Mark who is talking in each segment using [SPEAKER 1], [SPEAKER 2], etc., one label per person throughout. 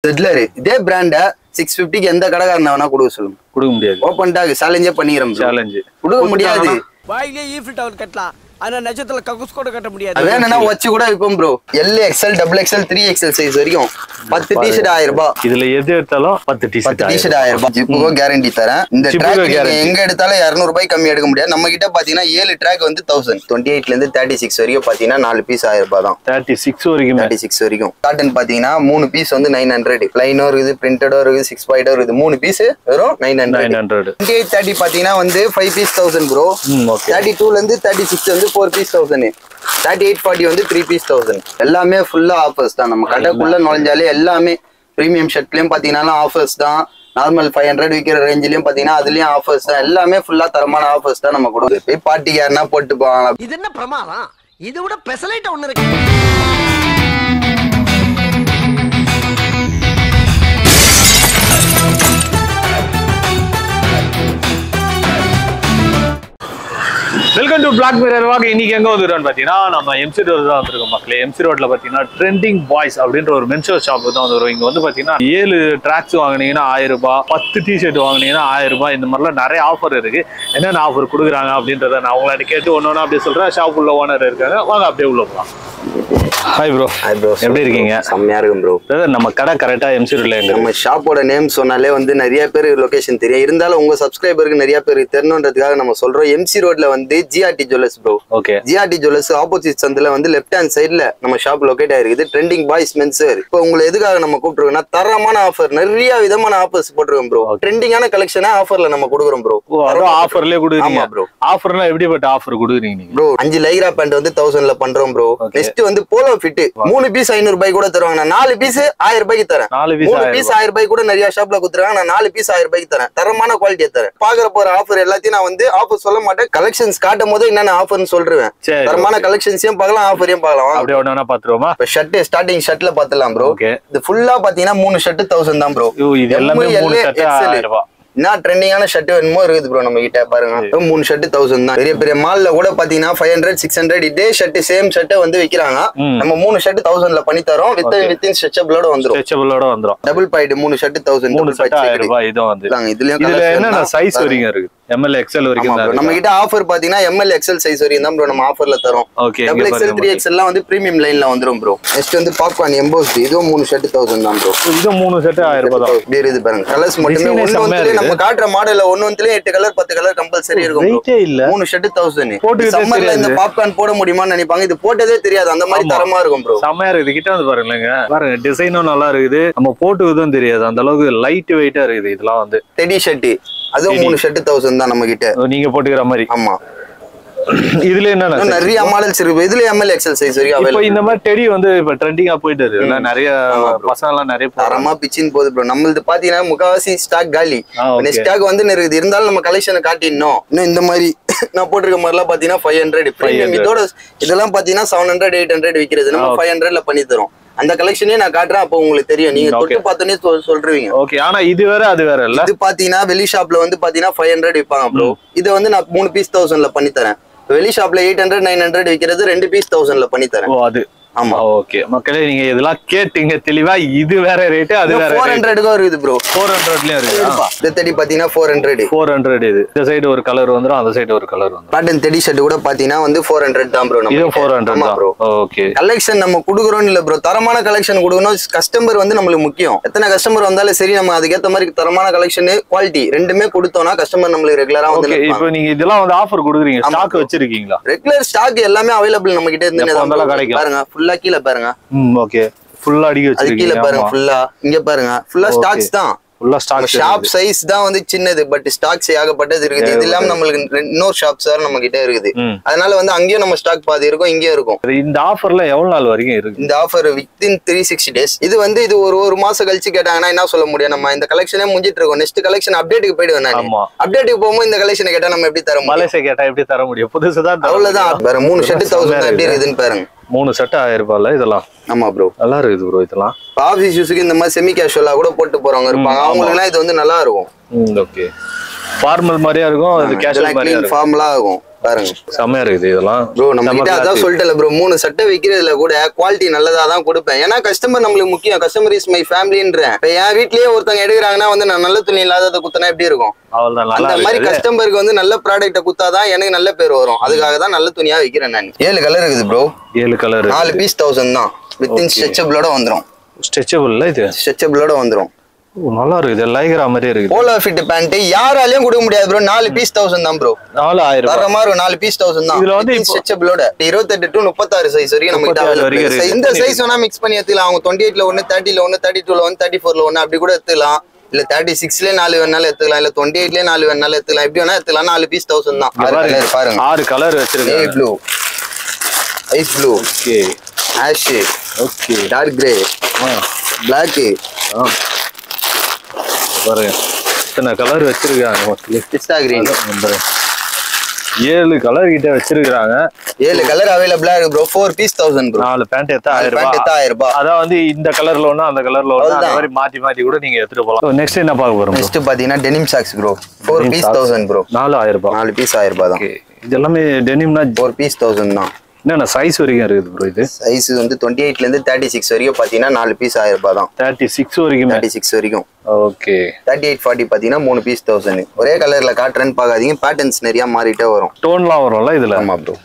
[SPEAKER 1] செட்லர் இதே பிராண்ட 650 க்கு எந்த கடைக்காரன வேணா கொடுக்க சொல்லுங்க. கொடுக்க முடியாது. ஓபன் டாக் சேலஞ்சே பண்ணிறோம். சேலஞ்ச் கொடுக்க முடியாது.
[SPEAKER 2] வாயிலே ஈஃபில் டவர் கட்டலாம். ஆனா நட்சத்திரத்துல கக்கூஸ் கூட கட்ட முடியாது.
[SPEAKER 1] வேணும்னா வச்சு கூட விப்போம் bro. L XL double XL 3XL size வரைக்கும் 10 டி-ஷர்ட் 1000 ரூபாய். இதுல எது எடுத்தாலும் 10 டி-ஷர்ட் 1000 ரூபாய். ஜிப்புக்கு கேரண்டி தரேன். இந்த ட்ராக் எங்க எடுத்தாலும் 200 ரூபாய் கம்மி எடுக்க முடியாது. நம்ம கிட்ட பாத்தீங்கன்னா 7 ட்ராக் வந்து 1000. 28 ல இருந்து 36 வரைக்கும் பாத்தீங்கன்னா 4 பீஸ் 1000 ரூபாய் தான். 36 வரைக்கும் 36 வரைக்கும். காட்டன் பாத்தீங்கன்னா 3 பீஸ் வந்து 900. ப்ளைனோ இருக்குது, பிரிண்டடோ இருக்குது, 6 பாயிண்டோ இருக்குது. 3 பீஸ் வெறும் 900. 28 30 பாத்தீங்கன்னா வந்து 5 பீஸ் 1000 ப்ரோ. 32 ல இருந்து 36 வந்து 4 பீஸ் 1000. 38 40 வந்து 3 பீஸ் 1000. எல்லாமே ஃபுல்லா ஆஃபர்ஸ் தான். நம்ம கடைக்குள்ள நுழைஞ்சாலே எல்லாமே பிரீமியம் ஷர்ட்லயும் பாத்தீங்கன்னா ஆஃபர்ஸ் தான். நார்மல் 500 விற்கிற ரேஞ்சிலயும் பாத்தீங்கன்னா அதுலயும் ஆஃபர்ஸ் தான். எல்லாமே ஃபுல்லா தரமான ஆஃபர்ஸ் தான் நம்ம கொடுக்குது. போய் பார்ட்டிக்கு யாருன்னா போட்டு போவாங்க.
[SPEAKER 2] இது என்ன பிரமாதம்? இது விட பெசலைட் ஒண்ணு இருக்கு.
[SPEAKER 3] Welcome to Black Mirror walk. இன்னைக்கு எங்க வந்துருக்கோம்னு பாத்தீங்கன்னா நம்ம எம்சி ரோட் தான் வந்திருக்கோம் மக்களே. எம்சி ரோட்ல பாத்தீங்கன்னா ட்ரெண்டிங் பாய்ஸ் அப்படின்ற ஒரு மென்ஷர் ஷாப் தான் வந்துரும். இங்க வந்து பாத்தீங்கன்னா 7 ட்ராக்ஸ் வாங்கினீங்கன்னா 1000 ரூபாய், 10 டி-ஷர்ட் வாங்கினீங்கன்னா 1000 ரூபாய். இந்த மாதிரிலாம் நிறைய ஆஃபர் இருக்கு. என்னென்ன ஆஃபர் கொடுக்குறாங்க அப்படின்றத நான் உங்கள்ட்ட கேட்டு ஒன்னொன்னு அப்படியே சொல்றேன். ஷாப் உள்ள ஓனர் இருக்காங்க, வாங்க அப்படியே உள்ள போகலாம். Hi bro. ஹாய் ப்ரோ, எப்படி இருக்கீங்க? செம்மையா இருக்கும் ப்ரோ. நம்ம கடை கரெக்டா எம்சி ரோட்ல எங்க? நம்ம ஷாப்போட நேம் சொன்னாலே வந்து நிறைய பேர் லொகேஷன் தெரியும். இருந்தாலும் உங்க சப்ஸ்கிரைபருக்கு நிறைய பேர் தெரியணுன்றதுக்காக நம்ம சொல்றோம். எம்சி ரோட்ல வந்து GRT jewellers bro. Okay. GRT jewellers opposite சந்தில வந்து லெஃப்ட் ஹேண்ட் சைடுல நம்ம ஷாப் லொகேட் ஆயிருக்குது. ட்ரெண்டிங் பாய்ஸ் மென்சர். இப்போ உங்களை எதுக்காக நம்ம கூப்பிட்டுருக்கோம்னா தரமான ஆஃபர், நிறைய விதமான ஆஃபர்ஸ் போட்டுருக்கோம் ப்ரோ. ட்ரெண்டிங்கான கலெக்ஷனா ஆஃபர்ல நம்ம கொடுக்குறோம் ப்ரோ. ஆஃபர்லயே கொடுக்குறீங்க ப்ரோ. ஆஃபர்னா எப்படிப்பட்ட ஆஃபர் கொடுக்குறீங்க நீங்க ப்ரோ? 5 லைக்ரா பேண்ட் வந்து 1000ல பண்றோம் ப்ரோ. நெக்ஸ்ட் வந்து போலோ ஃபிட் 3 பீஸ் 500 ரூபாய் கூட தருவாங்க. நான் 4 பீஸ் 1000 ரூபாய்க்கு தரேன். 3 பீஸ் 1000 ரூபாய் கூட நிறைய ஷாப்ல குடுத்துறாங்க. நான் 4 பீஸ் 1000 ரூபாய்க்கு தரேன். தரமான குவாலிட்டியா தரேன். பாக்குற போற ஆஃபர் எல்லாத்தையும் நான் வந்து ஆஃபர் சொல்ல மாட்டேன். கலெக்ஷன்ஸ் காட்டும் போது என்னென்ன ஆஃபர்னு சொல்றேன். தரமான கலெக்ஷன்ஸையும் பார்க்கலாம், ஆஃபரையும் பார்க்கலாம். அப்படியே ஒண்ணா பாத்துருவோமா? இப்ப ஷர்ட் ஸ்டார்டிங் ஷர்ட்ல பாத்துலாம் ப்ரோ. இது ஃபுல்லா பாத்தீங்கன்னா 3 ஷர்ட் 1000 தான் ப்ரோ. இது எல்லாமே 3 ஷர்ட் 1000 ரூபாய். என்ன ட்ரெண்டிங்கான ஷர்ட் வேணுமோ இருக்குது ப்ரோ நம்ம கிட்ட. பாருங்க 3 ஷர்ட் 1000 தான். பெரிய பெரிய மால்ல கூட பாத்தீங்கன்னா 500 600 இதே ஷர்ட் சேம் ஷர்ட் வந்து விக்கிறாங்க. நம்ம 3 ஷர்ட் 1000ல பண்ணி தரோம். வித்தின் ஸ்ட்ரெச்சபிளோட வந்துரும். ஸ்ட்ரெச்சபிளோட வந்துரும். Double point 3 shirt 1000. 3 ஷர்ட் 1000 ரூபாய். இது வந்து இதுலயும் என்னென்ன சைஸ் வரைக்கும் இருக்கு? ML XL வரைக்கும் தான். நம்ம கிட்ட ஆஃபர் பாத்தீங்கன்னா ML XL சைஸ் வரைக்கும் தான் ப்ரோ நம்ம ஆஃபர்ல தரோம். டபுள் XL 3XL எல்லாம் வந்து பிரீமியம் லைன்ல வந்துரும் ப்ரோ. நெக்ஸ்ட் வந்து பாப்கார்ன் எம்போஸ்ட். இதுவும் 3 ஷர்ட் 1000 தான் ப்ரோ. இது 3 ஷர்ட் 1000 ரூபாய் தான். இப்படி இருக்குது பாருங்க. கலர்ஸ் மட்டுமே ஒண்ணு நம்ம காட்ற மாடல்ல ஒண்ணுலயே 8 கலர் 10 கலர் கம்பல்சரி இருக்கும். 3 ஷர்ட் 1000. சம்மர்ல இந்த பாப்கார்ன் போட முடியுமான்னு நினைப்பாங்க. இது போட்டதே தெரியாது. அந்த மாதிரி தரமா இருக்கும் ப்ரோ. செமையா இருக்குது. கிட்ட வந்து பாருங்களேங்க. பாருங்க டிசைனும் நல்லா இருக்குது. நம்ம போட்டுவதும் தெரியாது. அந்த அளவுக்கு லைட் வெயிட்டா இருக்குது. இதெல்லாம் வந்து டெடி ஷர்ட். அதுவும் 3 ஷர்ட் 1000 தான் நம்ம கிட்ட. நீங்க போட்டுக்கிற மாதிரி. ஆமா. இதுல என்ன நிறைய மாடல்ஸ் இருக்கு. இதுல ML XL சைஸ் வரைக்கும் அவைலபிள். இப்போ இந்த மாதிரி டெடி வந்து இப்ப ட்ரெண்டிங்கா போயிட்டு இருக்கு. நிறைய பசங்க எல்லாம் நிறைய தரமா பிச்சின் போகுது ப்ரோ. நம்மளது பாத்தீங்கன்னா முக்காவாசி ஸ்டாக் காலி. நெக்ஸ்ட் ஸ்டாக் வந்து இருக்குது. இருந்தாலும் நம்ம கலெக்ஷனை காட்டினோம். இன்னும் இந்த மாதிரி நான் போட்டிருக்க மாதிரி எல்லாம் பாத்தீங்கன்னா 500 பிரீமியம். இதோட இதெல்லாம் பாத்தீங்கன்னா 700 800 விக்கிறது. நம்ம 500ல பண்ணி தரோம். அந்த கலெக்ஷனே நான் காட்டுறேன். அப்போ உங்களுக்கு தெரியும். நீங்க தொட்டு பார்த்தோன்னே சொல்றீங்க. ஓகே. ஆனா இது வேற அது வேற இல்ல. இது பாத்தீங்கன்னா வெளி ஷாப்ல வந்து பாத்தீங்கன்னா 500 விற்பாங்க ப்ரோ. இது வந்து நான் 3 பீஸ் 1000ல பண்ணி தரேன். வெளி ஷாப்ல 800 900 விக்கிறது 2 பீஸ் 1000ல பண்ணி தரேன். ஓ அது ஆமா. ஓகே மக்களே, நீங்க இதெல்லாம் கேட்டீங்க தெளிவா. இது வேற ரேட், அது வேற 400க்கு இருக்குது ப்ரோ. 400லயும் இருக்கு. இந்த தெடி பாத்தீங்கன்னா 400 இது. இந்த சைடு ஒரு கலர் வந்துரும், அந்த சைடு ஒரு கலர் வந்துரும். பேட்டர்ன் தெடி ஷர்ட் கூட பாத்தீங்கன்னா வந்து 400 தான் ப்ரோ. இது 400 தான் ப்ரோ. ஓகே. கலெக்ஷன் நம்ம குடுக்குறோம் இல்ல ப்ரோ. தரமான கலெக்ஷன் கொடுக்கணும். கஸ்டமர் வந்து நம்மளுக்கு முக்கியம். எத்தனை கஸ்டமர் வந்தாலும் சரி, நம்ம அதுக்கேத்த மாதிரி தரமான கலெக்ஷன் குவாலிட்டி ரெண்டுமே கொடுத்தோம்னா கஸ்டமர் நம்மளுக்கு ரெகுலரா வந்து. இப்போ நீங்க இதெல்லாம் வந்து ஆஃபர் கொடுக்குறீங்க, ஸ்டாக் வச்சிருக்கீங்களா? ரெகுலர் ஸ்டாக் எல்லாமே அவைலபிள் நம்ம கிட்ட இருந்து பாருங்க. ஃபுல்லா கீழ பாருங்க. ஓகே. ஃபுல்லா அடிக்க வச்சிருக்கீங்க. கீழ பாருங்க. ஃபுல்லா இங்க பாருங்க. ஃபுல்லா ஸ்டாக்ஸ் தான். ஃபுல்லா ஸ்டாக். ஷாப் சைஸ் தான் வந்து சின்னது. பட் ஸ்டாக்ஸ் ஏகப்பட்டது இருக்குது. இது இல்லாம நம்மளுக்கு இன்னொரு ஷாப்ஸ் வேற நம்ம கிட்ட இருக்குது. அதனால வந்து அங்கேயும் நம்ம ஸ்டாக் பாதி இருக்கும், இங்கேயும் இருக்கும். இந்த ஆஃபர்ல எவ்வளவு நாள் வரைக்கும் இருக்கு? இந்த ஆஃபர் வித்தின் 360 டேஸ். இது வந்து இது ஒரு மாசம் கழிச்சு கேட்டாங்கன்னா என்ன சொல்ல முடியும்? நம்ம இந்த கலெக்ஷனே முடிஞ்சிட்டு இருக்கோம். நெக்ஸ்ட் கலெக்ஷன் அப்டேட்டுக்கு போயிடுவேன் நான். அப்டேட்டுக்கு போகும்போது இந்த கலெக்ஷனை கேட்டா நம்ம எப்படி தர முடியும்? மலேசியா கேட்டா எப்படி தர முடியும்? புதுசுதான். அவ்வளவுதான். வேற 3 ஷர்ட் 1000 எப்படி இருக்குதுன்னு பாருங்க. 3 ஷர்ட் 1000 ரூபாய்ல இதெல்லாம். ஆமா ப்ரோ, நல்லா இருக்குது ப்ரோ. இதெல்லாம் ஆஃபீஸ் யூஸ்க்கு இந்த மாதிரி செமி கேஷுவலா கூட போட்டு போறவங்க இருப்பாங்க. அவங்களுக்குலாம் இது வந்து நல்லா இருக்கும். ஓகே. ஃபார்மல் மாதிரியா இருக்கும். அது கேஷுவல் மாதிரியா இருக்கும். ஃபார்மலா இருக்கும்.
[SPEAKER 1] பாருங்க
[SPEAKER 3] செமையா இருக்குது இதெல்லாம்
[SPEAKER 1] ப்ரோ. நம்ம கிட்ட அதான் சொல்லிட்டல ப்ரோ, 3 சட்டை விக்கிறதுல கூட குவாலிட்டி நல்லதா தான் கொடுப்பேன். ஏன்னா கஸ்டமர் நம்மளுக்கு முக்கியம். கஸ்டமர் இஸ் மை ஃபேமிலின்றேன். இப்ப என் வீட்லயே ஒருத்தவங்க எடுக்கிறாங்கன்னா வந்து நான் நல்ல துணி இல்லாததை குத்துனா எப்படி இருக்கும்? அந்த மாதிரி கஸ்டமருக்கு வந்து நல்ல ப்ராடக்ட குத்தாதான் எனக்கு நல்ல பேர் வரும். அதுக்காக தான் நல்ல துணியா விக்கிறேன் நான். 7 கலர் இருக்குது ப்ரோ.
[SPEAKER 3] 7 கலர்,
[SPEAKER 1] 4 பீஸ் 1000 தான். வித்தின் ஸ்ட்ரெச்சபிளோட வந்துரும்.
[SPEAKER 3] ஸ்ட்ரெச்சபிள்ல இது
[SPEAKER 1] ஸ்ட்ரெச்சபிளோட வந்துரும்.
[SPEAKER 3] நல்லா இருக்குது. லைக்ரா மாதிரி இருக்குது.
[SPEAKER 1] போலோ ஃபிட் பேண்ட் யாராலையும் கொடுக்க முடியாது ப்ரோ. 4 பீஸ் 1000 தான் ப்ரோ.
[SPEAKER 3] 4000
[SPEAKER 1] தர மாதிரி 4 பீஸ் 1000 தான்.
[SPEAKER 3] இதுல வந்து
[SPEAKER 1] ஸ்ட்ரெச்சபிளோட 28 to 36 சைஸ் வரைக்கும் நம்ம கிட்ட அவைலபிள் இருக்கு. இந்த சைஸ் வேணா மிக்ஸ் பண்ணி எடுத்துக்கலாம். அவங்க 28ல ஒன்னு, 30ல ஒன்னு, 32ல ஒன்னு, 34ல ஒன்னு அப்படி கூட எடுத்துக்கலாம். இல்ல 36ல 4 வேணாலும் எடுத்துக்கலாம். இல்ல 28ல 4 வேணாலும் எடுத்துக்கலாம். எப்படி வேணா எடுத்துக்கலாம். 4 பீஸ் 1000 தான். பாருங்க 6
[SPEAKER 3] கலர் வச்சிருக்காங்க.
[SPEAKER 1] Navy blue, ice blue,
[SPEAKER 3] okay,
[SPEAKER 1] ash,
[SPEAKER 3] okay,
[SPEAKER 1] dark grey, black.
[SPEAKER 3] பாருங்க இத்தனை கலர் வச்சிருக்காங்க. மொத்தம்
[SPEAKER 1] பிஸ்டா கிரீன்.
[SPEAKER 3] 7 கலர் கிட்ட வச்சிருக்காங்க.
[SPEAKER 1] 7 கலர் அவைலபிளா இருக்கு ப்ரோ. 4 piece 1000 bro.
[SPEAKER 3] 4 பேண்ட் எடுத்தா
[SPEAKER 1] 1000 ரூபாய்.
[SPEAKER 3] அதான் வந்து இந்த கலர்ல ஒண்ணு, அந்த கலர்ல ஒண்ணு, அந்த மாதிரி மாத்தி கூட நீங்க எடுத்துட்டு போலாம். நெக்ஸ்ட் என்ன பார்க்க போறோம்?
[SPEAKER 1] நெக்ஸ்ட் பாத்தீங்கன்னா denim socks bro. 4 piece 1000 bro.
[SPEAKER 3] 4000 ரூபாய்.
[SPEAKER 1] 4 பீஸ் 1000 ரூபாய் தான்.
[SPEAKER 3] இது எல்லாமே டெனிம்னா
[SPEAKER 1] 4 பீஸ் 1000 தான்.
[SPEAKER 3] என்ன சைஸ் வரைக்கும் இருக்குது ப்ரோ? இது
[SPEAKER 1] சைஸ் வந்து 28ல இருந்து 36 வரைக்கும் பாத்தீங்கன்னா 4 பீஸ் 1000 ரூபாய் தான்.
[SPEAKER 3] 36 வரைக்கும்.
[SPEAKER 1] 36 வரைக்கும்.
[SPEAKER 3] ஓகே.
[SPEAKER 1] 38 40 பாத்தீங்கன்னா 3 பீஸ் 1000. ஒரே கலர்ல காட்டுறேன்னு பாக்காதீங்க. பேட்டர்ன்ஸ் நிறைய மாறிட்டே வரும்.
[SPEAKER 3] டோன்லாம் வரும்ல இதுல?
[SPEAKER 1] ஆமா ப்ரோ.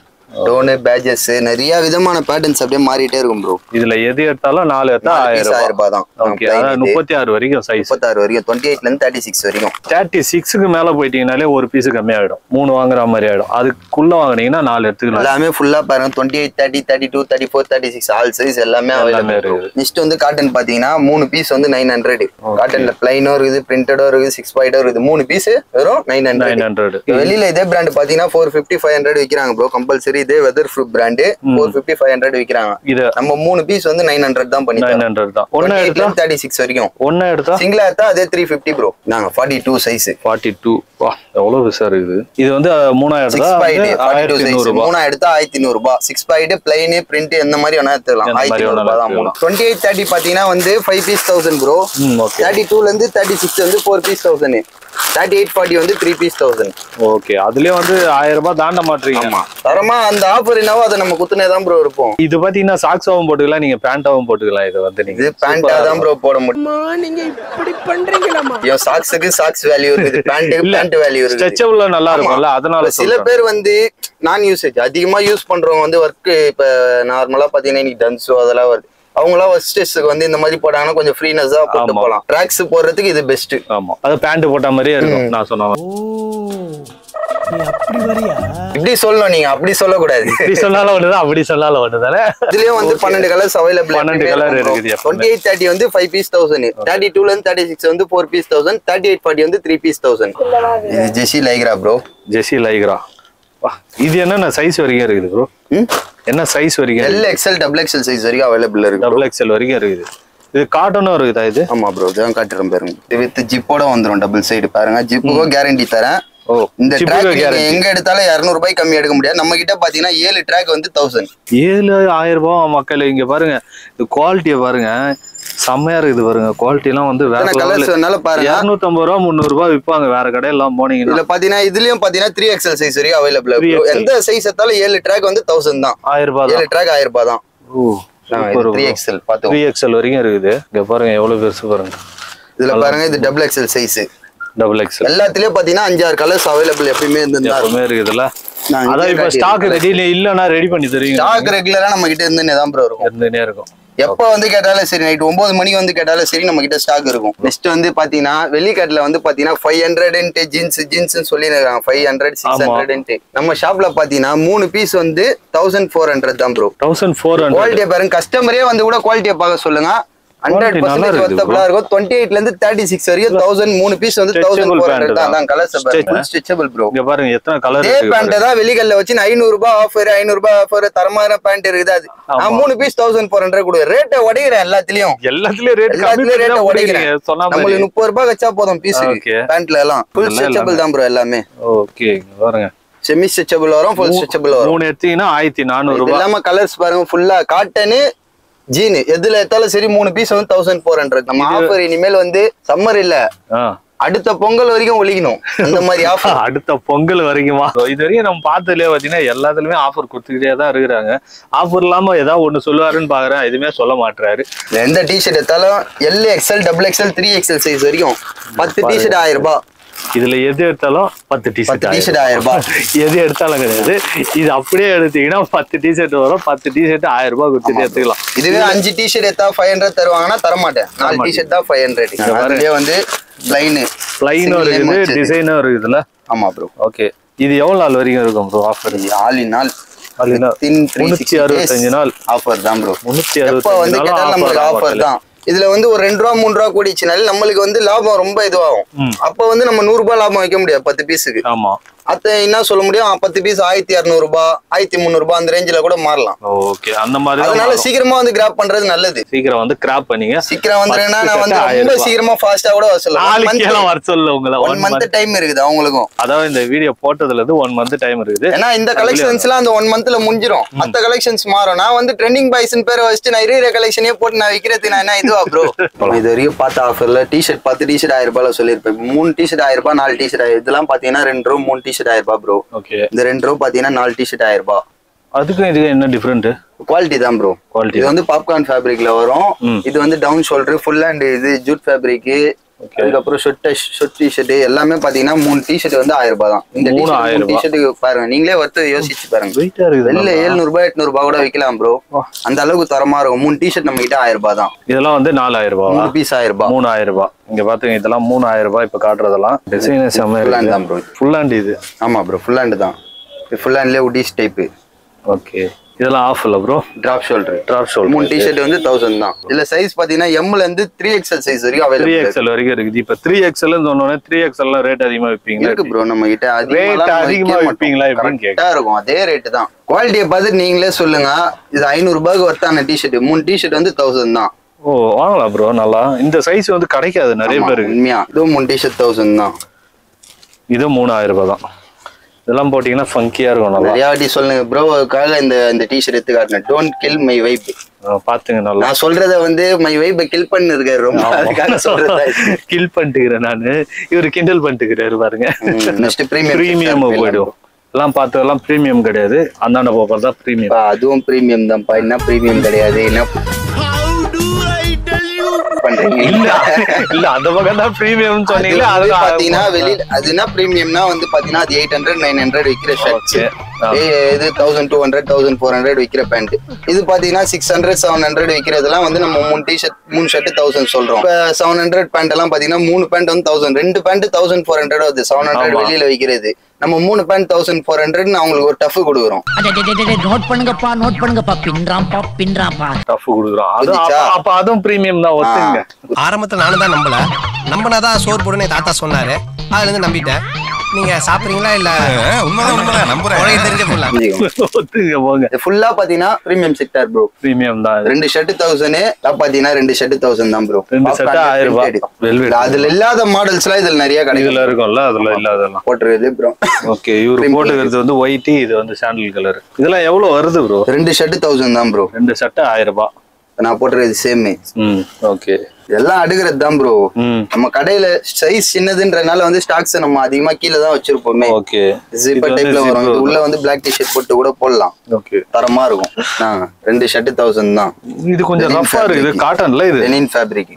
[SPEAKER 1] டோனு, பேஜஸ் நிறைய விதமான பேட்டர்ன்ஸ் அப்படியே மாறிட்டே இருக்கும் ப்ரோ.
[SPEAKER 3] இதுல எது எடுத்தாலும் 4 எடுத்தா 1000
[SPEAKER 1] ரூபாய் தான்.
[SPEAKER 3] ஓகே. அதான் 36 வரைக்கும் சைஸ்.
[SPEAKER 1] 36 வரைக்கும். 28ல இருந்து 36 வரைக்கும்.
[SPEAKER 3] 36க்கு மேல போயிட்டீங்கனாலே ஒரு பீஸ் கம்மியாயிடும். 3 வாங்குற மாதிரி ஆயிடும். அதுக்குள்ள வாங்குனீங்கன்னா 4 எடுத்துக்கலாம்.
[SPEAKER 1] எல்லாமே ஃபுல்லா பாருங்க. 28, 30, 32, 34, 36 ஆல் சைஸ் எல்லாமே அவைலபிள் இருக்கு. நெக்ஸ்ட் வந்து காட்டன் பாத்தீங்கன்னா 3 பீஸ் வந்து 900. காட்டன்ல பிளைனோ இருக்குது, பிரிண்டடோ இருக்குது, 6 பாயிண்டோ இருக்குது. 3 பீஸ் வெறும் 900. வெளியில இதே பிராண்ட் பாத்தீங்கன்னா 450, 500 விக்கிறாங்க ப்ரோ. கம்பல்சரி இதே வெதர் ப்ரூஃப் பிராண்ட் 450, 500 விக்கிறாங்க. இது நம்ம 3 பீஸ் வந்து 900 தான் பண்ணி
[SPEAKER 3] 900 தான். ஒண்ணா எடுத்தா
[SPEAKER 1] 36 வரைக்கும்.
[SPEAKER 3] ஒண்ணா எடுத்தா
[SPEAKER 1] சிங்கிளா எடுத்தா அதே 350 ப்ரோ. நாங்க 42 சைஸ்.
[SPEAKER 3] 42. வா எவ்வளவு பெருசா இருக்குது. இது வந்து 3 எடுத்தா
[SPEAKER 1] 1200 ரூபாய். 3 எடுத்தா 1500 ரூபாய். 6 பாயிண்ட் பிளைன் பிரிண்ட் எந்த மாதிரி வேணா எடுத்துக்கலாம். 1500 ரூபாய் தான். 28, 30 பாத்தீங்கன்னா வந்து 5 பீஸ் 1000 ப்ரோ. 32ல இருந்து 36 வந்து 4 பீஸ் 1000. 38, 40 வந்து 3 பீஸ் 1000.
[SPEAKER 3] ஓகே. அதுலயே வந்து 1000 ரூபாய் தாண்ட மாட்டீங்க.
[SPEAKER 1] ஆமா. தரமா அந்த ஆஃபர் என்னவோ அதை நம்ம குத்துனே தான் ப்ரோ இருப்போம்.
[SPEAKER 3] இது பாத்தீங்கன்னா சாக்ஸாவும் போட்டுக்கலாம், நீங்க பேண்டாவும் போட்டுக்கலாம். இது வந்து நீங்க
[SPEAKER 1] பேண்டா தான் ப்ரோ போட முடியும்.
[SPEAKER 2] நீங்க இப்படி பண்றீங்களாமா?
[SPEAKER 1] ஐயோ சாக்ஸ்க்கு சாக்ஸ் வேல்யூ இருக்குது, பேண்ட்க்கு பேண்ட் வேல்யூ இருக்குது.
[SPEAKER 3] ஸ்ட்ரெச்சபிள்ல நல்லா இருக்கும்ல, அதனால
[SPEAKER 1] சில பேர் வந்து நான் யூசேஜ் அதிகமா யூஸ் பண்றவங்க வந்து ஒர்க் இப்ப நார்மலா பாத்தீங்கன்னா இன்னைக்கு டன்ஸோ அதெல்லாம் வருது. அவங்களா ஸ்ட்ரெஸ்க்கு வந்து இந்த மாதிரி போட்டாங்கன்னா கொஞ்சம் ஃப்ரீனஸா போட்டு போலாம். ட்ராக்ஸ் போடுறதுக்கு இது பெஸ்ட்.
[SPEAKER 3] ஆமா. அது பேண்ட் போட்ட மாதிரியே இருக்கும். நான் சொன்னேன்.
[SPEAKER 2] அப்படி வரியா?
[SPEAKER 1] இப்படி சொல்லணும், நீங்க அப்படி சொல்ல கூடாது.
[SPEAKER 3] இப்படி சொன்னாலும் ஒண்ணுதான், அப்படி சொன்னாலும் ஒண்ணுதானே.
[SPEAKER 1] இதுலயே வந்து 12 கலர்ஸ் அவைலபிள்.
[SPEAKER 3] 12 கலர் இருக்குது.
[SPEAKER 1] 28, 30 வந்து 5 பீஸ் 1000. 32ல இருந்து 36 வந்து 4 பீஸ் 1000. 38, 40 வந்து 3 பீஸ் 1000. இது ஜெசி லைக்ரா ப்ரோ.
[SPEAKER 3] ஜெசி லைக்ரா. இது என்ன சைஸ் வரைக்கும் இருக்குது ப்ரோ? என்ன சைஸ் வரைக்கும்?
[SPEAKER 1] LXL, XXL சைஸ் வரைக்கும் அவைலபிள் இருக்கு.
[SPEAKER 3] XXL வரைக்கும் இருக்குது. இது காட்டனும் இருக்குதா இது?
[SPEAKER 1] ஆமா ப்ரோ. இதான் காட்டுறேன் பாருங்க. இது வித் ஜிப்போட வந்துரும். டபுள் சைடு பாருங்க. ஜிப்புக்கும் கேரண்டி தரேன். இந்த ட்ராக் எங்க எடுத்தாலும் 200 ரூபாய் கம்மி எடுக்க முடியாது. நம்ம கிட்ட பாத்தீங்கன்னா 7 ட்ராக் வந்து 1000.
[SPEAKER 3] 7,000 ரூபாய் மக்கள். இங்க பாருங்க இது குவாலிட்டியை பாருங்க, செம்மையா இருக்குது பாருங்க. குவாலிட்டி எல்லாம் வந்து வேற
[SPEAKER 1] கலர்ஸ் வேணால பாருங்க.
[SPEAKER 3] 250 ரூபாய் 300 ரூபாய் விற்பாங்க வேற கடையெல்லாம் போனீங்கன்னா.
[SPEAKER 1] இதுல பாத்தீங்கன்னா இதுலயும் பாத்தீங்கன்னா 3XL சைஸ் வரைக்கும் அவைலபிள் இருக்கு. எந்த சைஸ் எடுத்தாலும் 7 ட்ராக் வந்து 1000 தான்.
[SPEAKER 3] 1000 ரூபாய்.
[SPEAKER 1] 7 ட்ராக் 1000 ரூபாய் தான்.
[SPEAKER 3] ஓ
[SPEAKER 1] 3XL பாத்து.
[SPEAKER 3] 3XL வரைக்கும் இருக்குது. இங்க பாருங்க எவ்வளவு பெருசு பாருங்க.
[SPEAKER 1] இதுல பாருங்க இது XXL சைஸ்.
[SPEAKER 3] XXL
[SPEAKER 1] எல்லாத்துலயும் பாத்தீங்கன்னா 5-6 கலர்ஸ் அவைலபிள் எப்பவுமே
[SPEAKER 3] இருக்குதுல்ல. அதான் இப்ப ஸ்டாக் ரெடி இல்லன்னா ரெடி பண்ணி தருவீங்க.
[SPEAKER 1] ஸ்டாக் ரெகுலரா நம்ம கிட்ட இருந்துனே தான் ப்ரோ இருக்கும்.
[SPEAKER 3] இருந்துனே இருக்கும்.
[SPEAKER 1] எப்ப வந்து கேட்டாலும் சரி, நைட் 9 மணிக்கு வந்து கேட்டாலும் சரி நம்ம கிட்ட ஸ்டாக் இருக்கும். நெக்ஸ்ட் வந்து பாத்தீங்கன்னா வெளிக்கடல வந்து பாத்தீங்கன்னா 500 ஜீன்ஸ் சொல்லிருக்காங்க. 500, 600. நம்ம ஷாப்ல பாத்தீங்கன்னா 3 பீஸ் வந்து 1400 தான் ப்ரோ.
[SPEAKER 3] 1400.
[SPEAKER 1] குவாலிட்டியை பாருங்க. கஸ்டமரே வந்து கூட குவாலிட்டியை பார்க்க சொல்லுங்க. 100% ஒர்த்தபிளா இருக்கும். 28ல இருந்து 36 வரைக்கும் 1000. 3 பீஸ் வந்து 1400 தான். Colours stretchable bro.
[SPEAKER 3] இங்க பாருங்க எத்தனை கலர்
[SPEAKER 1] இருக்கு. பேண்ட் தான் வெளிக்கல்ல வச்சு 500 ரூபாய் ஆஃபர், 500 ரூபாய் ஆஃபர். தரமான பேண்ட் இருக்குது. அது நான் 3 பீஸ் 1400 கொடுக்குறேன். ரேட்டை உடைக்கிறேன். எல்லாத்துலயும் ரேட் உடைக்கிறேன். நம்மளுக்கு 30 ரூபாய் வச்சா போதும் பீஸுக்கு. பேண்ட்ல எல்லாம் ஃபுல் ஸ்ட்ரெச்சபிள் தான் ப்ரோ எல்லாமே.
[SPEAKER 3] ஓகே பாருங்க.
[SPEAKER 1] செமி ஸ்ட்ரெச்சபிள் வரும், ஃபுல் ஸ்ட்ரெச்சபிள் வரும்.
[SPEAKER 3] 3 எடுத்தீங்கன்னா 1400 ரூபாய்.
[SPEAKER 1] எல்லாமே கலர்ஸ் பாருங்க. ஃபுல்லா காட்டன் ஜீன் எதுல எடுத்தாலும் சரி 3 பீஸ் வந்து 1400. நம்ம ஆஃபர் இனிமேல் வந்து சம்மர் இல்ல அடுத்த பொங்கல் வரைக்கும் ஒழிக்கணும் அந்த மாதிரி ஆஃபர்.
[SPEAKER 3] அடுத்த பொங்கல் வரைக்குமா? இது வரைக்கும் நம்ம பார்த்ததுலயே பாத்தீங்கன்னா எல்லாத்துலயுமே ஆஃபர் கொடுத்துக்கிட்டே தான் இருக்கிறாங்க. ஆஃபர் இல்லாம ஏதாவது ஒண்ணு சொல்லுவாருன்னு பாக்குறேன், எதுவுமே சொல்ல மாட்டாரு.
[SPEAKER 1] எந்த டிஷர்ட் எடுத்தாலும் L XL double XL 3XL size வரைக்கும் 10 டிஷர்ட் 1000 ரூபாய்.
[SPEAKER 3] இதுல எது எடுத்தாலும் 10 டிஷர்ட்
[SPEAKER 1] 1000 ரூபாய்.
[SPEAKER 3] எது எடுத்தாலும் கிடையாது. இது அப்படியே எடுத்தீங்கன்னா 10 டிஷர்ட் வரும். 10 டிஷர்ட் 1000 ரூபாய் கொடுத்துட்டு எடுத்துக்கலாம்.
[SPEAKER 1] இதுவே 5 டிஷர்ட் எடுத்தா 500 தருவாங்கன்னா தரமாட்டேன். 4 டிஷர்ட் தான் 500. அதுலயே வந்து பிளைனும்
[SPEAKER 3] இருக்குது, டிசைனும் இருக்குதுல்ல.
[SPEAKER 1] ஆமா ப்ரோ.
[SPEAKER 3] ஓகே, இது எவ்வளவு நாள் வரைக்கும் இருக்கும் bro offer?
[SPEAKER 1] All in all
[SPEAKER 3] 365 நாள்
[SPEAKER 1] ஆஃபர் தான் ப்ரோ.
[SPEAKER 3] 365
[SPEAKER 1] வந்து கேட்டாலும் நம்மளுக்கு ஆஃபர் தான். இதுல வந்து ஒரு 2 ரூபா 3 ரூபா கூடிச்சுனால நம்மளுக்கு வந்து லாபம் ரொம்ப இதுவாகும். அப்ப வந்து நம்ம 100 ரூபாய் லாபம் வைக்க முடியாது 10 பீஸுக்கு.
[SPEAKER 3] ஆமா,
[SPEAKER 1] அத என்ன சொல்ல முடியும், 10 பீஸ் 1200 ரூபாய் 1300 ரூபாய் அந்த ரேஞ்சில கூட மாறலாம்.
[SPEAKER 3] ஓகே, அந்த மாதிரி.
[SPEAKER 1] அதனால சீக்கிரமா வந்து கிராப் பண்றது நல்லது.
[SPEAKER 3] சீக்கிரம் வந்து கிராப் பண்ணீங்க.
[SPEAKER 1] சீக்கிரம் வந்துறேன்னா நான் வந்து ரொம்ப சீக்கிரமா ஃபாஸ்டா கூட சொல்லலாம்.
[SPEAKER 3] வர சொல்ல உங்களை
[SPEAKER 1] 1 மந்த் டைம் இருக்குது அவங்களுக்கும்.
[SPEAKER 3] அதாவது இந்த வீடியோ போட்டதுல இருந்து 1 மந்த் டைம் இருக்குது.
[SPEAKER 1] ஏன்னா இந்த கலெக்ஷன்ஸ்லாம் அந்த 1 மந்த்ல முடிஞ்சிரும். மத்த கலெக்ஷன்ஸ் மாறும். நான் வந்து ட்ரெண்டிங் பாய்ஸ்னு பேரை வச்சுட்டு நான் இருக்கிற கலெக்ஷனே போட்டு நான் விக்கிறதுக்கு நான் என்ன இதுவா ப்ரோ? இது வரைக்கும் பார்த்த ஆஃபர்ல டிஷர்ட் 10 டிஷர்ட் 1000 ரூபாய்ல சொல்லியிருப்பேன். 3 டிஷர்ட் 1000 ரூபாய், 4 டிஷர்ட் 1000. இதெல்லாம் பாத்தீங்கன்னா 2 ரூ 3 டிஷர்ட் 1000 ரூபாய் ப்ரோ.
[SPEAKER 3] ஓகே,
[SPEAKER 1] இந்த 2 ரூ பாத்தீங்கன்னா 4 டிஷர்ட் 1000 ரூபாய்.
[SPEAKER 3] அதுக்கு இதுக்கு என்ன டிஃபரெண்ட்?
[SPEAKER 1] குவாலிட்டி தான் ப்ரோ. குவாலிட்டி இது வந்து பாப்கார்ன் ஃபேப்ரிக்ல வரும். இது வந்து டவுன் ஷோல்டர் ஃபுல் ஹேண்ட், இது ஜூட் ஃபேப்ரிக். அதுக்கப்புறம் ஷர்ட் டிஷர்ட் எல்லாமே பாத்தீங்கன்னா 3 டிஷர்ட் வந்து 1000 ரூபாய் தான். இந்த டிஷர்ட்டுக்கு பாருங்க, நீங்களே வந்து யோசிச்சு பாருங்க. வெளில 700 ரூபாய் 800 ரூபாய் கூட விற்கலாம் ப்ரோ. அந்த அளவுக்கு தரமா இருக்கும். 3 டிஷர்ட் நம்ம கிட்ட 1000 ரூபாய் தான்.
[SPEAKER 3] இதெல்லாம் வந்து 4000 ரூபாய்,
[SPEAKER 1] 3 பீஸ் 1000 ரூபாய்,
[SPEAKER 3] 3000 ரூபாய். இங்க பாத்துங்க, இதெல்லாம் 3000 ரூபாய். இப்ப காட்டுறதெல்லாம் டிசைன் செம்ம
[SPEAKER 1] தான் ப்ரோ.
[SPEAKER 3] ஃபுல் ஹேண்ட் இது.
[SPEAKER 1] ஆமா ப்ரோ, ஃபுல் ஹேண்ட் தான். ஃபுல் ஹேண்ட்லயே உடிஸ் டைப்.
[SPEAKER 3] ஓகே, இதெல்லாம் ஆஃப் இல்ல ப்ரோ?
[SPEAKER 1] Drop shoulder.
[SPEAKER 3] 3
[SPEAKER 1] டிஷர்ட் வந்து 1000 தான். இதுல சைஸ் பாத்தீங்கன்னா M ல இருந்து 3XL சைஸ் வரைக்கும் அவைலபிள்.
[SPEAKER 3] 3XL வரைக்கும் இருக்குது. இப்ப 3XL ன்னு சொன்னோனே 3XL ல ரேட் அதிகமா விப்பீங்களா?
[SPEAKER 1] இருக்கு ப்ரோ, நம்ம கிட்ட
[SPEAKER 3] அதிகமா விப்பீங்களா? எப்படின்னு கேட்டா
[SPEAKER 1] இருக்கும். அதே ரேட் தான். குவாலிட்டியை பார்த்து நீங்களே சொல்லுங்க. இது 500 ரூபாய்க்கு வர்த்தான டிஷர்ட். 3 டிஷர்ட் வந்து 1000 தான்.
[SPEAKER 3] ஓ, வாங்கலாம் ப்ரோ. நல்லா இந்த சைஸ் வந்து கிடைக்காது நிறைய பேருக்கு.
[SPEAKER 1] உண்மையா இதுவும் 3 டிஷர்ட் 1000 தான்.
[SPEAKER 3] இது 3000 ரூபாய் தான். இதெல்லாம் போட்டீங்கன்னா ஃபங்கியா இருக்கும். நல்லா
[SPEAKER 1] நிறைய வாட்டி சொல்லுங்க ப்ரோ. காலைல இந்த டிஷர்ட் எடுத்து காட்டுனேன். Don't kill my vibe.
[SPEAKER 3] பாத்துங்க, நல்லா
[SPEAKER 1] நான் சொல்றத வந்து மை வைப்பை கில் பண்ணி இருக்காரு. ரொம்ப அதுக்காக சொல்றதா
[SPEAKER 3] கில் பண்ணிட்டுக்கிறேன் நானு. இவரு கிண்டல் பண்ணிட்டுக்கிறாரு பாருங்க.
[SPEAKER 1] நெக்ஸ்ட்
[SPEAKER 3] பிரீமியம் போயிடும். எல்லாம் பார்த்ததெல்லாம் பிரீமியம் கிடையாது. அந்தாண்ட போறதா பிரீமியம்.
[SPEAKER 1] அதுவும் பிரீமியம் தான்ப்பா. என்ன பிரீமியம் கிடையாது? என்ன
[SPEAKER 3] இல்ல அந்த பக்கம் தான் பிரீமியம் சொன்னீங்களா? அது
[SPEAKER 1] பாத்தீங்கன்னா வெளியில அது என்ன பிரீமியம்னா வந்து பாத்தீங்கன்னா அது 800 900 விக்கிற ஷர்ட்ஸ். இது 1200 1400 விக்கிற பேண்ட். இது பாத்தீங்கன்னா 600 700 விக்கிறதெல்லாம் வந்து நம்ம 3 டிஷர்ட் 3 ஷர்ட் 1000 சொல்றோம். இப்ப 700 பேண்ட் எல்லாம் பாத்தீங்கன்னா 3 பேண்ட் வந்து 1000, 2 பேண்ட் 1400 வருது. 700 வெளியில விக்கிறது. நம்ம 3 பேண்ட் 1400 அவங்களுக்கு ஒரு டஃப் கொடுக்குறோம்.
[SPEAKER 4] நோட் பண்ணுங்கப்பா பின்றாம்பா
[SPEAKER 3] டஃப் கொடுக்குறோம். அப்ப அதுவும் பிரீமியம் தான். ஒத்துங்க.
[SPEAKER 5] ஆரம்பத்துல நானும் தான் நம்பினாதான் சோறு போடுன்னு தாத்தா சொன்னாரு. அதுல இருந்து நம்பிட்டேன். நீங்க சாப்பிடுறீங்களா? இல்ல உண்மைதான் நம்புறேன்.
[SPEAKER 3] ஒத்துங்க போங்க.
[SPEAKER 1] ஃபுல்லா பாத்தீங்கன்னா பிரீமியம் செக்டார் ப்ரோ.
[SPEAKER 3] பிரீமியம் தான்.
[SPEAKER 1] 2 ஷர்ட் 1000. பாத்தீங்கன்னா 2 ஷர்ட் 1000 தான் ப்ரோ.
[SPEAKER 3] 2 ஷர்ட் 1000 ரூபாய்.
[SPEAKER 1] அதுல இல்லாத மாடல்ஸ்லாம் இதுல நிறைய கிடைக்குதுல
[SPEAKER 3] இருக்கும்ல. அதுல இல்லாதெல்லாம்
[SPEAKER 1] போட்டுருது ப்ரோ.
[SPEAKER 3] ஓகே, இவரு போட்டுக்கிறது வந்து ஒயிட், இது வந்து சாண்டல் கலர். இதெல்லாம் எவ்வளவு வருது ப்ரோ?
[SPEAKER 1] 2 ஷர்ட் 1000 தான் ப்ரோ.
[SPEAKER 3] 2 ஷர்ட் 1000 ரூபாய்.
[SPEAKER 1] நான் போட்டுறது சேம்.
[SPEAKER 3] ஓகே,
[SPEAKER 1] எல்லாம் அடுக்கிறது தான் ப்ரோ. நம்ம கடையில சைஸ் சின்னதுன்றனால வந்து ஸ்டாக்ஸ் நம்ம அதிகமா கீழே தான் வச்சிருப்போமே.
[SPEAKER 3] ஓகே,
[SPEAKER 1] ஜிப்பர் டைப்ல வரும். இது உள்ள வந்து பிளாக் டி-ஷர்ட் போட்டு கூட போடலாம்.
[SPEAKER 3] ஓகே,
[SPEAKER 1] தரமா இருக்கும். 2 ஷர்ட் 1000 தான்.
[SPEAKER 3] இது கொஞ்சம் ரஃப்பா இருக்கு. இது காட்டன்ல, இது
[SPEAKER 1] லெனின் ஃபேப்ரிக்.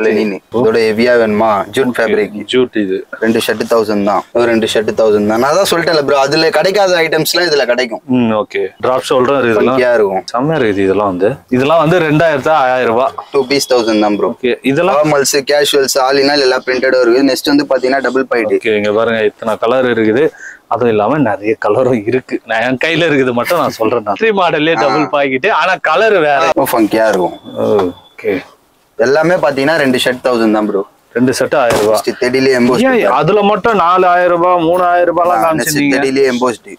[SPEAKER 1] லெனின் இதோட ஹெவியா வேணுமா? Jute fabric.
[SPEAKER 3] ஜூட். இது
[SPEAKER 1] 2 ஷர்ட் 1000 தான். 2 ஷர்ட் 1000 தான். நான் தான் சொல்லிட்டேன்ல ப்ரோ, அதுல கிடைக்காத ஐட்டம்ஸ்லாம் இதுல கிடைக்கும்.
[SPEAKER 3] ஓகே, டிராப் ஷோல்டர் இதெல்லாம்
[SPEAKER 1] இருக்கும்.
[SPEAKER 3] செம்ம இருக்குது. இதெல்லாம் வந்து 2000 1000 ரூபாய்.
[SPEAKER 1] 2 பீஸ் 1000 தான் ப்ரோ.
[SPEAKER 3] ஓகே, இதெல்லாம்
[SPEAKER 1] formals casuals all in all எல்லாம் பிரிண்டடும் இருக்கு. நெக்ஸ்ட் வந்து பாத்தீங்கன்னா டபுள் பாயிண்ட்.
[SPEAKER 3] ஓகே, இங்க பாருங்க இத்தனை கலர் இருக்குது. அதுவும் இல்லாம நிறைய கலரும் இருக்கு. நான் என் கையில இருக்குது மட்டும் நான் சொல்றேன். 3 மாடல்லே டபுள் பாக்கெட். ஆனா கலர் வேற
[SPEAKER 1] ஃபங்கியா இருக்கும்.
[SPEAKER 3] ஓகே,
[SPEAKER 1] எல்லாமே பாத்தீங்கன்னா 2 ஷர்ட் 1000 தான் ப்ரோ.
[SPEAKER 3] 2 ஷர்ட் 1000 ரூபாய்.
[SPEAKER 1] தெடிலே எம்போஸ்ட்.
[SPEAKER 3] அதுல மட்டும் 4000 ரூபாய் 3000 ரூபாய்லாம் காமிச்சீங்க.
[SPEAKER 1] தெடிலே எம்போஸ்ட்.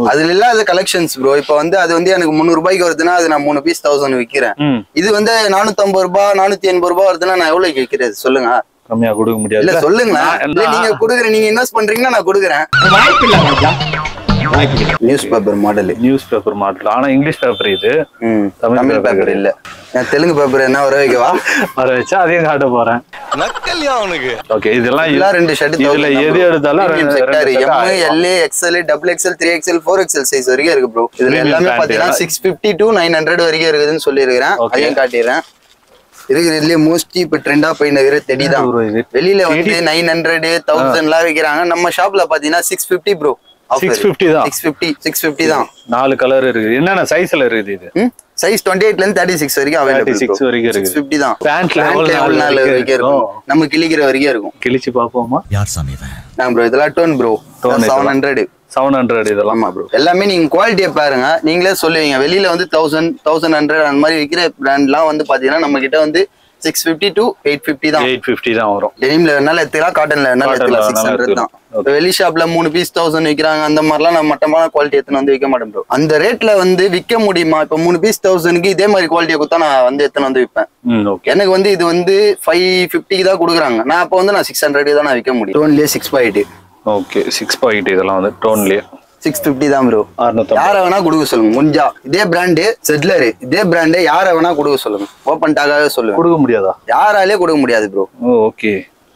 [SPEAKER 1] அதுல இல்லாத கலெக்ஷன்ஸ் ப்ரோ. இப்ப வந்து அது வந்து எனக்கு 300 ரூபாய்க்கு வருதுன்னா அது நான் 3 பீஸ் 1000 விக்கிறேன். இது வந்து 450 ரூபாய் 480 ரூபாய் வருதுன்னா நான் எவ்வளவு விக்கிறது சொல்லுங்க?
[SPEAKER 3] கம்மியா கொடுக்க முடியாது.
[SPEAKER 1] இல்ல சொல்லுங்க. நீங்க குடுக்குறேன், நீங்க இன்வெஸ்ட் பண்றீங்கன்னா நான் குடுக்குறேன். News paper model.
[SPEAKER 3] News paper model. ஆனா இங்கிலீஷ் பேப்பர் இது.
[SPEAKER 1] தமிழ் பேப்பர் இல்ல. நான் தெலுங்கு பேப்பர் என்ன வர வைக்கவா?
[SPEAKER 3] வர வச்சா அதையும் காட்ட போறேன்.
[SPEAKER 5] நக்கல்யா அவனுக்கு.
[SPEAKER 3] ஓகே இதெல்லாம்
[SPEAKER 1] ரெண்டு ஷர்ட்.
[SPEAKER 3] இதுல எது எடுத்தாலும்
[SPEAKER 1] M, L, XL, double XL, 3XL, 4XL size வரைக்கும் இருக்கு ப்ரோ. இதுல எல்லாமே பாத்தீங்கன்னா 650 to 900 வரைக்கும் இருக்குதுன்னு சொல்லியிருக்கிறேன். அதையும் காட்டிடுறேன். இருக்கிறதுலயே மோஸ்ட்லி இப்ப ட்ரெண்டா போயின்னு இருக்கிற தெடிதான். வெளியில வந்து 900, 1000 எல்லாம் வைக்கிறாங்க. நம்ம ஷாப்ல பாத்தீங்கன்னா 650 ப்ரோ.
[SPEAKER 3] 650 தான்.
[SPEAKER 1] 650 தான்.
[SPEAKER 3] 4 கலர் இருக்கு. என்னென்ன சைஸ்ல இருக்குது இது?
[SPEAKER 1] சைஸ் 28ல இருந்து 36 வரைக்கும் அவைலபிள்.
[SPEAKER 3] 36 வரைக்கும் இருக்கு.
[SPEAKER 1] 650 தான்.
[SPEAKER 3] பேண்ட்ல
[SPEAKER 1] எவ்வளவு நாள் வரைக்கும் இருக்கும்? நம்ம கிழிக்கிற வரைக்கும் இருக்கும்.
[SPEAKER 3] கிழிச்சு பாப்போமா?
[SPEAKER 4] யார் சாமி இவன்?
[SPEAKER 1] நான் ப்ரோ இதெல்லாம் டோன் ப்ரோ. 700 இதெல்லாம் ப்ரோ. எல்லாமே நீங்க குவாலிட்டியை பாருங்க, நீங்களே சொல்லுவீங்க. வெளியில வந்து 1000, 1100 அந்த மாதிரி விக்கிற பிராண்ட்லாம் வந்து பாத்தீங்கன்னா நம்ம கிட்ட வந்து 650 to 850 தான்.
[SPEAKER 3] 850 தான் வரும்.
[SPEAKER 1] டெனிம்ல வேணாலும் எடுத்துக்கலாம், காட்டன்ல வேணாலும் எடுத்துக்கலாம். 600 தான். வெளி ஷாப்ல 3 பீஸ் 1000 விக்கிறாங்க. அந்த மாதிரிலாம் நம்ம மட்டமான குவாலிட்டி எடுத்துன்னு வந்து விற்க மாட்டோம் ப்ரோ. அந்த ரேட்ல வந்து விற்க முடியுமா? இப்ப 3 பீஸ் 1000க்கு இதே மாதிரி குவாலிட்டியை கொடுத்தா நான் வந்து எடுத்துன்னு வந்து விற்பேன். எனக்கு வந்து இது வந்து 550 தான் கொடுக்குறாங்க. நான் அப்ப வந்து நான் 600 தான் நான் விற்க முடியும். டோன்லயே 6.8.
[SPEAKER 3] ஓகே 6.8 இதெல்லாம் வந்து டோன்லயே
[SPEAKER 1] 650 தான் ப்ரோ. யார வேணா கொடுக்க சொல்லுங்க. முஞ்சா இதே பிராண்டு செட்லர், இதே பிராண்டு யார வேணா கொடுக்க சொல்லுங்க. ஓபன் டாகாவே சொல்லுங்க. கொடுக்க முடியாதா? யாராலே கொடுக்க முடியாது ப்ரோ.
[SPEAKER 3] ஓகே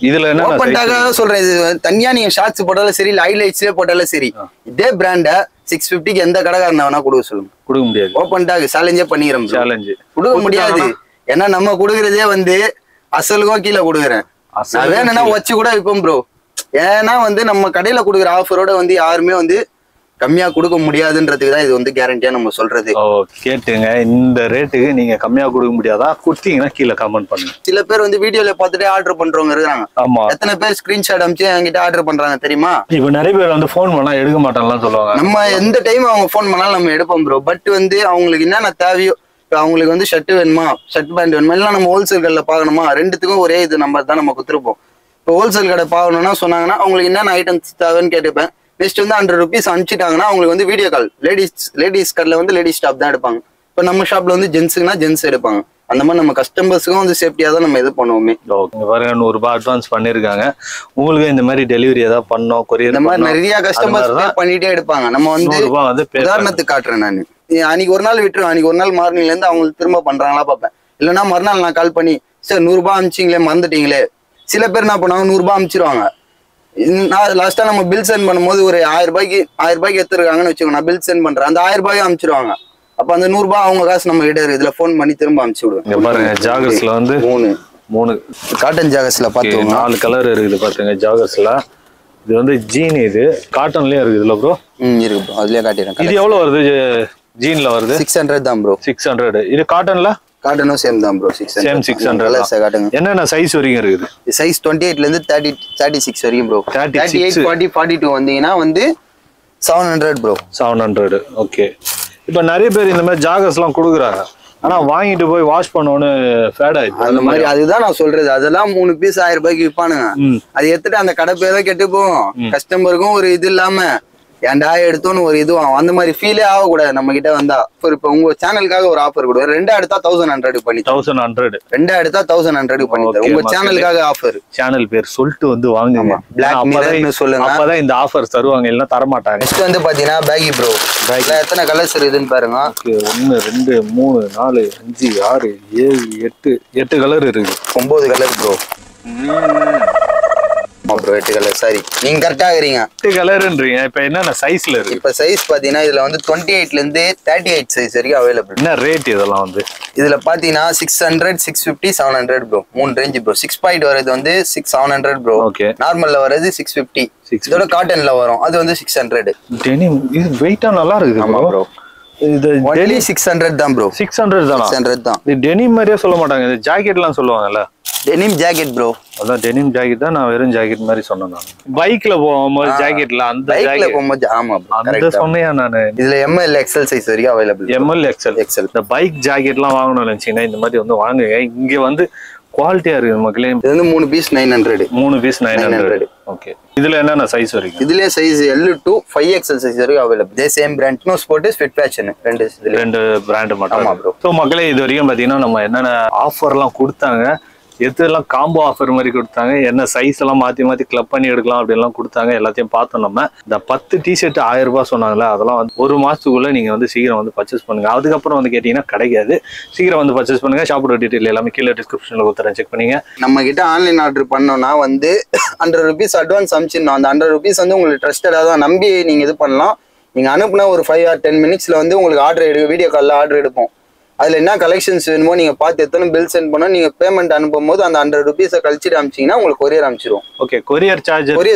[SPEAKER 3] இதுல என்ன
[SPEAKER 1] ஓபன் டாகாவே சொல்றேன். இது தனியா நீங்க ஷார்ட்ஸ் போட்டாலும் சரி, ஹைலைட்ஸ்லயே போட்டாலும் சரி, இதே பிராண்ட 650க்கு எந்த கடைக்காரன வேணா கொடுக்க சொல்லுங்க. கொடுக்க முடியாது. ஓபன் டாக் சேலஞ்சே பண்ணிக்கிறோம். சேலஞ்ச் கொடுக்க முடியாது. ஏன்னா நம்ம கொடுக்கறதே வந்து அசலுக்கும் கீழே கொடுக்குறேன். நான் வேணும்னா வச்சு கூட விற்போம் ப்ரோ. ஏன்னா வந்து நம்ம கடையில கொடுக்குற ஆஃபரோட வந்து யாருமே வந்து கம்மியா கொடுக்க முடியாதுன்றதுக்கு தான் இது வந்து கேரண்டியா நம்ம சொல்றது.
[SPEAKER 3] கேட்டுங்க, இந்த ரேட்டுக்கு நீங்க கம்மியா கொடுக்க முடியாதா? கொடுத்தீங்கன்னா கீழே கமெண்ட் பண்ணுங்க.
[SPEAKER 1] சில பேர் வந்து வீடியோல பார்த்துட்டு ஆர்டர் பண்றவங்க இருக்காங்க. ஆமா, எத்தனை பேர் ஸ்கிரீன்ஷாட் அனுப்பிச்சு என்கிட்ட ஆர்டர் பண்றாங்க தெரியுமா?
[SPEAKER 3] இப்ப நிறைய பேர் வந்து போன் பண்ணா எடுக்க மாட்டாங்கலாம் சொல்லுவாங்க.
[SPEAKER 1] நம்ம எந்த டைம் அவங்க போன் பண்ணாலும் நம்ம எடுப்போம் ப்ரோ. பட் வந்து அவங்களுக்கு என்னென்ன தேவையோ, அவங்களுக்கு வந்து ஷர்ட் வேணுமா, ஷர்ட் பேண்ட் வேணுமா, இல்லை நம்ம ஹோல்சேல் கடையில் பார்க்கணுமா, ரெண்டுத்துக்கும் ஒரே இது நம்பர் தான் நம்ம கொடுத்துருப்போம். இப்போ ஹோல்சேல் கடை பார்க்கணும்னா சொன்னாங்கன்னா அவங்களுக்கு என்னென்ன ஐட்டம்ஸ் தேவைன்னு கேட்டுப்பேன். நெக்ஸ்ட் வந்து 100 rupees அனுப்பிச்சிட்டாங்கன்னா அவங்களுக்கு வந்து வீடியோ கால். லேடிஸ் கடையில் வந்து லேடிஸ் ஸ்டாப் தான் எடுப்பாங்க. இப்போ நம்ம ஷாப்ல வந்து ஜென்ஸுக்குனா ஜென்ஸ் எடுப்பாங்க. அந்த மாதிரி நம்ம கஸ்டமர்ஸுக்கும் வந்து சேஃப்டியா தான் நம்ம இது பண்ணுவோமே.
[SPEAKER 3] பாருங்க 100 ரூபாய் அட்வான்ஸ் பண்ணிருக்காங்க. உங்களுக்கு இந்த மாதிரி டெலிவரி ஏதாவது பண்ணோம், கொரியர்
[SPEAKER 1] இந்த மாதிரி நிறைய கஸ்டமர்ஸ் பண்ணிட்டே எடுப்பாங்க. நம்ம வந்து உதாரணத்துக்கு காட்டுறேன். நான் அன்னைக்கு ஒரு நாள் விட்டுருவேன். அன்னைக்கு ஒரு நாள் மார்னிங்ல இருந்து அவங்களுக்கு திரும்ப பண்றாங்களா பார்ப்பேன். இல்லைன்னா மறுநாள் நான் கால் பண்ணி சார் 100 ரூபாய் அனுப்பிச்சிங்களே, மறந்துட்டீங்களே. சில பேர் என்ன பண்ணுவாங்க, 100 ரூபாய் அனுப்பிச்சிருவாங்க. நான் லாஸ்டா நம்ம பில் சென்ட் பண்ணும்போது ஒரு 1000 ரூபாய்க்கு எடுத்துருக்காங்கன்னு வச்சுக்கோங்க. நான் பில் சென்ட் பண்றேன், அந்த 1000 ரூபாயும் அனுப்பிச்சிருவாங்க. அப்ப அந்த 100 ரூபாய் அவங்க காசு நம்ம கிட்ட இதுல போன் பண்ணி திரும்ப அனுப்பிச்சு விடுவேன்.
[SPEAKER 3] பாருங்க ஜாகர்ஸ்ல வந்து மூணு
[SPEAKER 1] காட்டன் ஜாகர்ஸ்ல பாத்துக்கோங்க.
[SPEAKER 3] 4 கலர் இருக்குது பாத்துங்க ஜாகர்ஸ்ல. இது வந்து ஜீன், இது காட்டன்லயே இருக்குதுல்ல ப்ரோ?
[SPEAKER 1] இருக்கு ப்ரோ, அதுலயே காட்டிடுறேன்.
[SPEAKER 3] இது எவ்வளவு வருது? ஜீன்ல வருது
[SPEAKER 1] 600 தான் ப்ரோ.
[SPEAKER 3] 600. இது காட்டன்ல?
[SPEAKER 1] காட்டனும் சேம் தான் ப்ரோ. 600.
[SPEAKER 3] சேம் 600 காட்டுங்க. என்னென்ன சைஸ் வரைக்கும் இருக்குது?
[SPEAKER 1] சைஸ் 28ல இருந்து 36 வரைக்கும் ப்ரோ. 38, 40, 42 வந்தீங்கன்னா வந்து 700 ப்ரோ. 700.
[SPEAKER 3] ஓகே. இப்போ நிறைய பேர் இந்த மாதிரி ஜாகர்ஸ் எல்லாம் கொடுக்குறாங்க. ஆனா வாங்கிட்டு போய் வாஷ் பண்ணோன்னு ஃபேட் ஆயிடுச்சு.
[SPEAKER 1] அந்த மாதிரி அதுதான் நான் சொல்றது. அதெல்லாம் 3 பீஸ் 1000 ரூபாய்க்கு விற்பானுங்க. அது எடுத்துட்டு அந்த கடை பேரை கெட்டு போகும். கஸ்டமருக்கும் ஒரு இது இல்லாம ஏன்டா எடுத்தோன்னு ஒரு இதுவும் அந்த மாதிரி ஃபீலே ஆகக்கூடாது நம்ம கிட்ட வந்தா. இப்போ உங்க சேனலுக்காக ஒரு ஆஃபர் கொடுவேன். 2 எடுத்தா 1100 பண்ணி
[SPEAKER 3] 1100.
[SPEAKER 1] 2 எடுத்தா 1100 பண்ணி உங்க சேனலுக்காக ஆஃபர்.
[SPEAKER 3] சேனல் பேர் சொல்லிட்டு வந்து வாங்குங்க.
[SPEAKER 1] பிளாக் மிரர்னு சொல்லுங்க.
[SPEAKER 3] அப்பதான் இந்த ஆஃபர் தருவாங்க, இல்ல தர மாட்டாங்க.
[SPEAKER 1] நெக்ஸ்ட் வந்து பாத்தீங்கன்னா பேகி ப்ரோ. பேக்ல எத்தனை கலர்ஸ் இருக்குதுன்னு பாருங்க.
[SPEAKER 3] 1 2 3 4 5 6 7 8 கலர் இருக்கு. 9 colour bro.
[SPEAKER 1] Bro 8 colour. Sorry, நீங்க கரெக்டா இருக்கீங்க.
[SPEAKER 3] 8 கலர்ன்றீங்க. இப்போ என்னென்ன சைஸ்ல இருக்கு?
[SPEAKER 1] இப்போ சைஸ் பாத்தீங்கன்னா இதுல வந்து 28ல இருந்து 38 சைஸ் வரைக்கும் அவைலபிள்.
[SPEAKER 3] என்ன ரேட் இதெல்லாம் வந்து?
[SPEAKER 1] இதுல பாத்தீங்கன்னா 600, 650, 700 ப்ரோ. 3 range bro. 6 வரது வந்து 700 ப்ரோ.
[SPEAKER 3] ஓகே.
[SPEAKER 1] நார்மல்ல வரது 650. இதோட காட்டன்ல வரும் அது வந்து 600.
[SPEAKER 3] டெனிம் இது வெயிட்டா நல்லா இருக்குது.
[SPEAKER 1] ஆமா ப்ரோ.
[SPEAKER 3] இது
[SPEAKER 1] டெய்லி 600 தான் ப்ரோ.
[SPEAKER 3] 600 தானா?
[SPEAKER 1] 600 தான்.
[SPEAKER 3] இது டெனிம் மாதிரியே சொல்ல மாட்டாங்க. இது ஜாக்கெட்லாம் சொல்லுவாங்கல்ல?
[SPEAKER 1] Denim jacket bro.
[SPEAKER 3] அதான் டெனிம் ஜாக்கெட் தான். நான் வெறும் ஜாக்கெட் மாதிரி சொன்னேன். நான் பைக்ல போகும்போது ஜாக்கெட்ல அந்த
[SPEAKER 1] பைக்ல போகும்போது ஆமா ப்ரோ
[SPEAKER 3] அந்த சொன்னையா நான்.
[SPEAKER 1] இதுல ML XL சைஸ் வரைக்கும் அவைலபிள்.
[SPEAKER 3] ML XL. இந்த பைக் ஜாக்கெட்லாம் வாங்கணும்னு நினைச்சீங்கன்னா இந்த மாதிரி வந்து வாங்குங்க. இங்க வந்து குவாலிட்டியா இருக்கு மக்களே.
[SPEAKER 1] இது வந்து 3 பீஸ் 900.
[SPEAKER 3] 3 பீஸ் 900. ஓகே. இதுல என்னென்ன சைஸ் வரைக்கும்?
[SPEAKER 1] இதுலயே size L to 5XL size வரைக்கும் அவைலபிள். இதே same brand no sport fit fashion ரெண்டு பிராண்ட் மட்டும். ஆமா ப்ரோ. சோ மக்களே இது வரைக்கும் பாத்தீங்கன்னா நம்ம என்னென்ன ஆஃபர்லாம் கொடுத்தாங்க,
[SPEAKER 3] எதெல்லாம் காம்போ ஆஃபர் மாதிரி கொடுத்தாங்க, என்ன சைஸ் எல்லாம் மாற்றி கிளப் பண்ணி எடுக்கலாம் அப்படின்லாம் கொடுத்தாங்க. எல்லாத்தையும் பார்த்தோம். நம்ம இந்த 10 டிஷர்ட் 1000 ரூபாய் சொன்னாங்களே, அதெல்லாம் வந்து 1 மாதத்துக்குள்ளே நீங்கள் வந்து சீக்கிரம் வந்து பர்ச்சேஸ் பண்ணுங்க. அதுக்கப்புறம் வந்து கேட்டிங்கன்னா கிடைக்காது. சீக்கிரம் வந்து பர்ச்சேஸ் பண்ணுங்க. ஷாப்போட டீட்டெயில் எல்லாமே கீழே டிஸ்கிரிப்ஷனில் கொடுத்துறேன், செக் பண்ணிங்க.
[SPEAKER 1] நம்ம கிட்ட ஆன்லைன் ஆர்டர் பண்ணோம்னா வந்து 100 rupees அட்வான்ஸ் அனுப்பிச்சிடணும். அந்த 100 rupees வந்து உங்களுக்கு ட்ரஸ்டடாக தான் நம்பி நீங்கள் இது பண்ணலாம். நீங்கள் அனுப்புனா ஒரு 5 or 10 minutesல வந்து உங்களுக்கு ஆர்டர் வீடியோ காலில் ஆர்டர் எடுப்போம். அதில் என்ன கலெக்ஷன்ஸ் வேணுமோ நீங்கள் பார்த்து எத்தனை பில் சென்ட் பண்ணோம். நீங்கள் பேமெண்ட் அனுப்பும் போது அந்த 100 rupees கழிச்சிட்டு அனுப்பிச்சிங்கன்னா உங்களுக்கு கொரியர் அனுப்பிச்சிடும்.
[SPEAKER 3] Okay, courier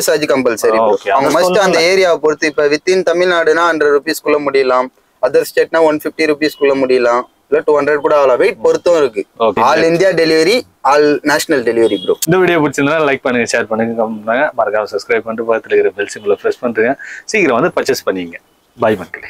[SPEAKER 3] charge compulsory.
[SPEAKER 1] அவங்க மஸ்ட் அந்த ஏரியாவை பொறுத்து இப்போ வித்தின் தமிழ்நாடுனா 100 rupees முடியலாம், அதர் ஸ்டேட்னா 150 rupees முடியலாம், இல்லை 200 கூட ஆகலாம். வெயிட் பொறுத்தும் இருக்கு. All India delivery, all national delivery bro.
[SPEAKER 3] இந்த வீடியோ பிடிச்சிருந்தா லைக் பண்ணுங்க, ஷேர் பண்ணுங்க, கமெண்ட் பண்ணுங்க, மறக்காம சப்ஸ்கிரைப் பண்ணிட்டு பக்கத்தில் இருக்கிற பெல் சிம்பிளை ப்ரெஸ் பண்ணுங்க. சீக்கிரம் வந்து பர்ச்சேஸ் பண்ணிங்க. பை மக்களே.